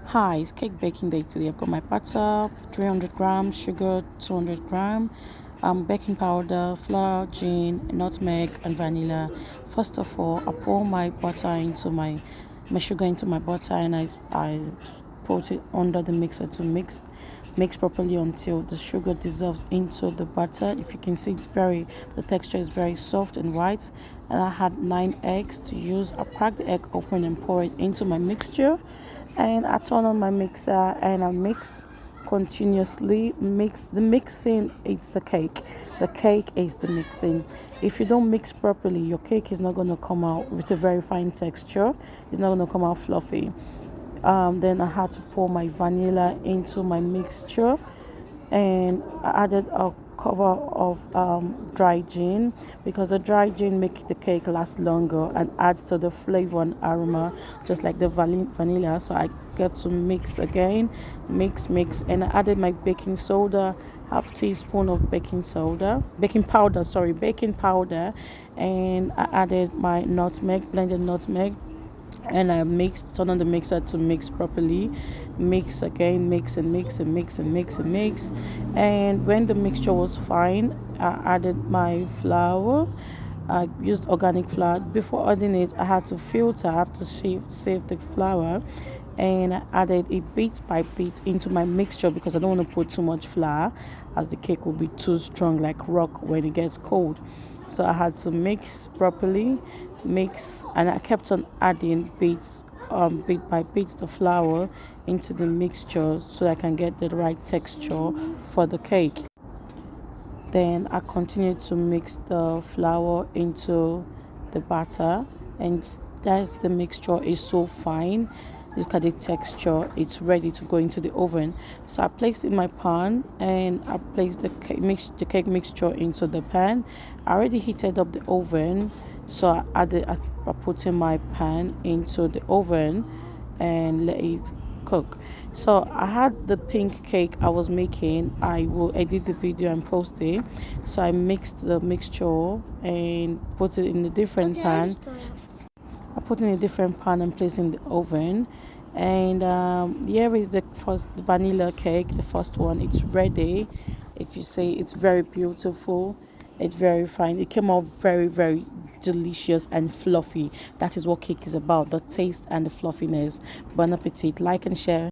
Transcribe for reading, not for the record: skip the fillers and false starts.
Hi, it's cake baking day today. I've got my butter, 300 grams, sugar, 200 grams, baking powder, flour, gin, nutmeg, and vanilla. First of all, I pour my butter into my sugar into my butter, and I put it under the mixer to mix properly until the sugar dissolves into the butter. If you can see, the texture is very soft and white. And I had 9 eggs to use. I cracked the egg open and pour it into my mixture, and I turn on my mixer and I mix continuously. Mixing is the cake is the mixing. If you don't mix properly, your cake is not going to come out with a very fine texture. It's not going to come out fluffy. Then I had to pour my vanilla into my mixture, and I added a cover of dry gin, because the dry gin make the cake last longer and adds to the flavor and aroma, just like the vanilla. So I get to mix again, mix, and I added my baking soda, half teaspoon of baking powder, and I added my blended nutmeg, and I turn on the mixer to mix properly. Mix again, mix and mix and mix and mix and mix. And when the mixture was fine, I added my flour. I used organic flour. Before adding it, I had to filter, I have to save the flour. And I added it bit by bit into my mixture, because I don't want to put too much flour, as the cake will be too strong like rock when it gets cold. So I had to mix properly, and I kept on adding bit by bit, the flour into the mixture so I can get the right texture for the cake. Then I continued to mix the flour into the batter, and that's the mixture is so fine. Look at the texture, it's ready to go into the oven. So I placed in my pan, and I placed the cake mixture into the pan. I already heated up the oven, so I put in my pan into the oven and let it cook. So I had the pink cake I was making. I will edit the video and post it. So I mixed the mixture and put it in a different pan. I put in a different pan and place in the oven. And here is the first vanilla cake, the first one. It's ready. If you say, it's very beautiful, it's very fine. It came out very, very delicious and fluffy. That is what cake is about, the taste and the fluffiness. Bon appetit. Like and share.